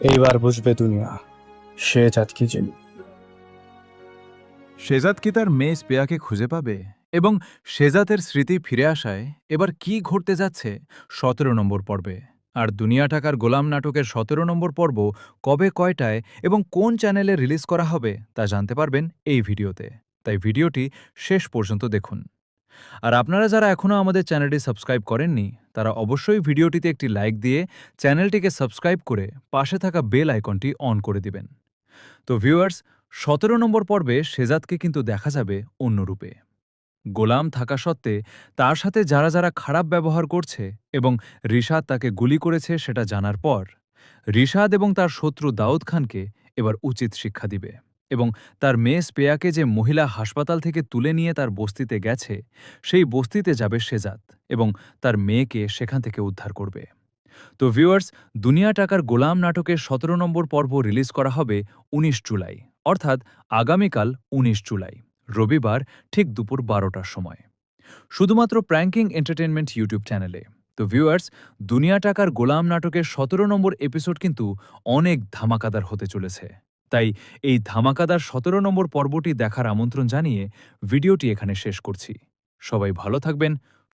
এইবার বুঝবে দুনিয়া শেহজাদ কি জিনিস। শেজাদ কি তার মেয়ে স্পেয়াকে খুঁজে পাবে? এবং শেজাদের স্মৃতি ফিরে আসায় এবার কি ঘটতে যাচ্ছে ১৭ নম্বর পর্বে? আর দুনিয়া টাকার গোলাম নাটকের ১৭ নম্বর পর্ব কবে কয়টায় এবং কোন চ্যানেলে রিলিজ করা হবে তা জানতে পারবেন এই ভিডিওতে। তাই ভিডিওটি শেষ পর্যন্ত দেখুন। আর আপনারা যারা এখনও আমাদের চ্যানেলটি সাবস্ক্রাইব করেননি তারা অবশ্যই ভিডিওটিতে একটি লাইক দিয়ে চ্যানেলটিকে সাবস্ক্রাইব করে পাশে থাকা বেল আইকনটি অন করে দিবেন। তো ভিউয়ার্স, ১৭ নম্বর পর্বে শেজাদকে কিন্তু দেখা যাবে অন্য রূপে। গোলাম থাকা সত্ত্বে তার সাথে যারা যারা খারাপ ব্যবহার করছে এবং রিশাদ তাকে গুলি করেছে সেটা জানার পর রিশাদ এবং তার শত্রু দাউদ খানকে এবার উচিত শিক্ষা দিবে এবং তার মেয়ে স্পেয়াকে যে মহিলা হাসপাতাল থেকে তুলে নিয়ে তার বস্তিতে গেছে সেই বস্তিতে যাবে শেজাদ এবং তার মেয়েকে সেখান থেকে উদ্ধার করবে। তো ভিউয়ার্স, দুনিয়া টাকার গোলাম নাটকের ১৭ নম্বর পর্ব রিলিজ করা হবে ১৯ জুলাই, অর্থাৎ আগামীকাল ১৯ জুলাই রবিবার ঠিক দুপুর ১২টার সময়, শুধুমাত্র প্র্যাঙ্কিং এন্টারটেনমেন্ট ইউটিউব চ্যানেলে। তো ভিউয়ার্স, দুনিয়া টাকার গোলাম নাটকের ১৭ নম্বর এপিসোড কিন্তু অনেক ধামাকাদার হতে চলেছে। তাই এই ধামাকাদার ১৭ নম্বর পর্বটি দেখার আমন্ত্রণ জানিয়ে ভিডিওটি এখানে শেষ করছি। সবাই ভালো থাকবেন,